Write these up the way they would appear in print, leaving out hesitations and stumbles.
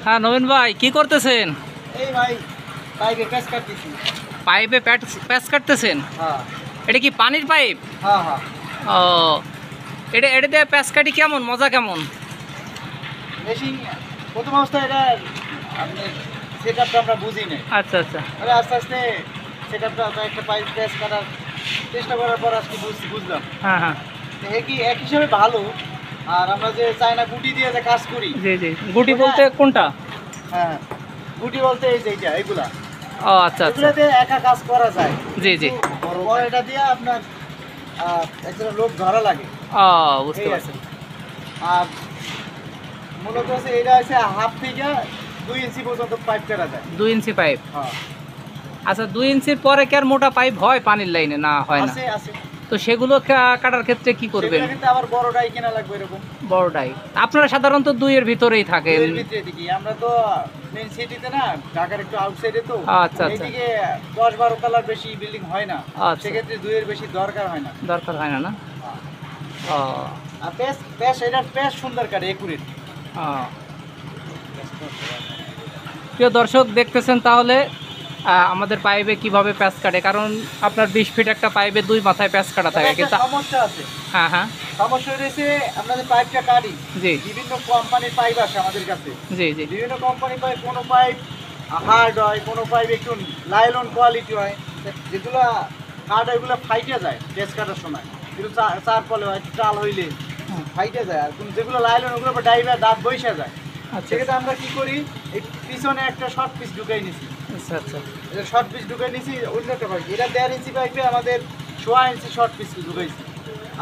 হ্যাঁ নবীন ভাই কি করতেছেন? এই ভাই পাইপে প্যাচ কাটতেছি। পাইপে প্যাচ কাটতেছেন? হ্যাঁ এটা কি পানির পাইপ? হ্যাঁ হ্যাঁ ও, এটা দিয়ে প্যাচ কাটি কেমন, মজা কেমন? মেশিন প্রথম অবস্থায় এটা আপনার সেট আপটা আমরা বুঝি নাই। আচ্ছা আচ্ছা। তবে আস্তে আস্তে সেট আপটা একটা পাইপ প্যাচ কাটার চেষ্টা করার পর আজকে বুঝলাম। হ্যাঁ হ্যাঁ তো এক হিসাবে ভালো। আর আমরা যে চায়না গুটি দিয়ে যে কাজ করি, জি জি। গুটি বলতে কোনটা? হ্যাঁ গুটি বলতে এই যে এইগুলা, ও আচ্ছা আচ্ছা। এগুলাতে একা কাজ করা যায়। জি জি। পরে এটা দিয়ে আপনার একজন লোক ধরা লাগে। ও বুঝতে এই আর পারছি। কি। আর মূলত হচ্ছে এটা হচ্ছে হাফ থেকে 2 ইঞ্চি পর্যন্ত পাইপ কাটা যায়। 2 ইঞ্চি পাইপ। হ্যাঁ আচ্ছা 2 ইঞ্চির পরে কি আর মোটা পাইপ হয় পানির লাইনে? না হয় না। আছে আছে। তো সেগুলো কাটার ক্ষেত্রে কি করবেন? সেগুলো কিন্তু আবার বড়টাই কিনা লাগবে এরকম। বড়টাই। আপনারা সাধারণত 2 এর ভিতরেই থাকেন। এর ভিতরে দিকে আমরা তো মেইন সিটিতে না, ঢাকার একটু আউটসাইডে তো। আচ্ছা, আচ্ছা। এইদিকে 10-12 তলার বেশি বিল্ডিং হয় না। আচ্ছা। সেক্ষেত্রে 2 এর বেশি দরকার হয় না। দরকার হয় না না? ও আর এটার প্যাচ সুন্দর কাটে, একুরেট। ও। প্রিয় দর্শক দেখতেছেন তাহলে আমাদের পাইপে কিভাবে প্যাচ কাটে, কারণ আপনার 20 ফিট একটা পাইপে 2 মাথায় প্যাচ কাটা থাকে কিন্তু। সমস্যা আছে। হ্যাঁ হ্যাঁ সমস্যা রয়েছে, আমরা যে পাইপটা কাটি, জি বিভিন্ন কোম্পানির পাইপ আসে আমাদের কাছে। জি জি। বিভিন্ন কোম্পানির পাইপ, কোনো পাইপ হার্ড হয়, কোনো পাইপ একটু লাইলন কোয়ালিটি হয়। যেগুলো হার্ড হয় ওগুলো ফাইটে যায় প্যাচ কাটার সময়, কিন্তু চার ফলে হয়, চাল হইলে ফাইটে যায়। আর যেগুলো লাইলন ওগুলো ডাইভার দাঁত বৈশা যায়। আচ্ছা সেক্ষেত্রে আমরা কি করি, এই পিছনে একটা শর্ট পিস ঢুকাই নিছি। আচ্ছা আচ্ছা। শর্ট পিস ঢুকাই নিছি অন্য একটা পাইপ। এটা 1.5 ইঞ্চি পাইপে আমাদের 1.5 ইঞ্চি শর্ট পিস ঢুকাইছি।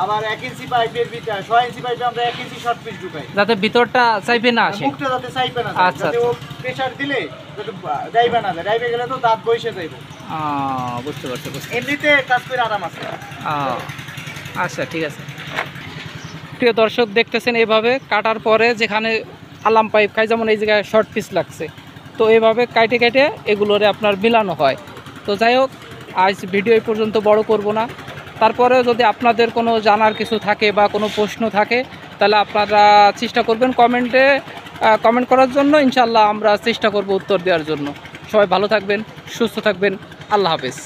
আবার 1 ইঞ্চি পাইপের ভিতরে 1.5 ইঞ্চি পাইপে আমরা 1 ইঞ্চি শর্ট পিস ঢুকাই, যাতে ভিতরটা চাইপে না আসে। মুখটা যাতে চাইপে না যায়, আচ্ছা যাতে ও প্রেসার দিলে যাতে ডাইবে না যায়। ডাইবে গেলে তো দাঁত বসে যাইব। বুঝতে পারছি বুঝতে। এমনিতে কাজ করে আরাম আছে। আচ্ছা ঠিক আছে। প্রিয় দর্শক দেখতেছেন এইভাবে কাটার পরে যেখানে আলাম পাইপ খাই, যেমন এই জায়গায় শর্ট পিস লাগছে, তো এইভাবে কাটে কেটে এগুলোরে আপনার মিলানো হয়। তো যাই হোক, আজ ভিডিও এই পর্যন্ত বড় করব না। তারপরে যদি আপনাদের কোনো জানার কিছু থাকে বা কোনো প্রশ্ন থাকে, তাহলে আপনারা চেষ্টা করবেন কমেন্ট করার জন্য। ইনশাল্লাহ আমরা চেষ্টা করব উত্তর দেওয়ার জন্য। সবাই ভালো থাকবেন, সুস্থ থাকবেন। আল্লাহ হাফেজ।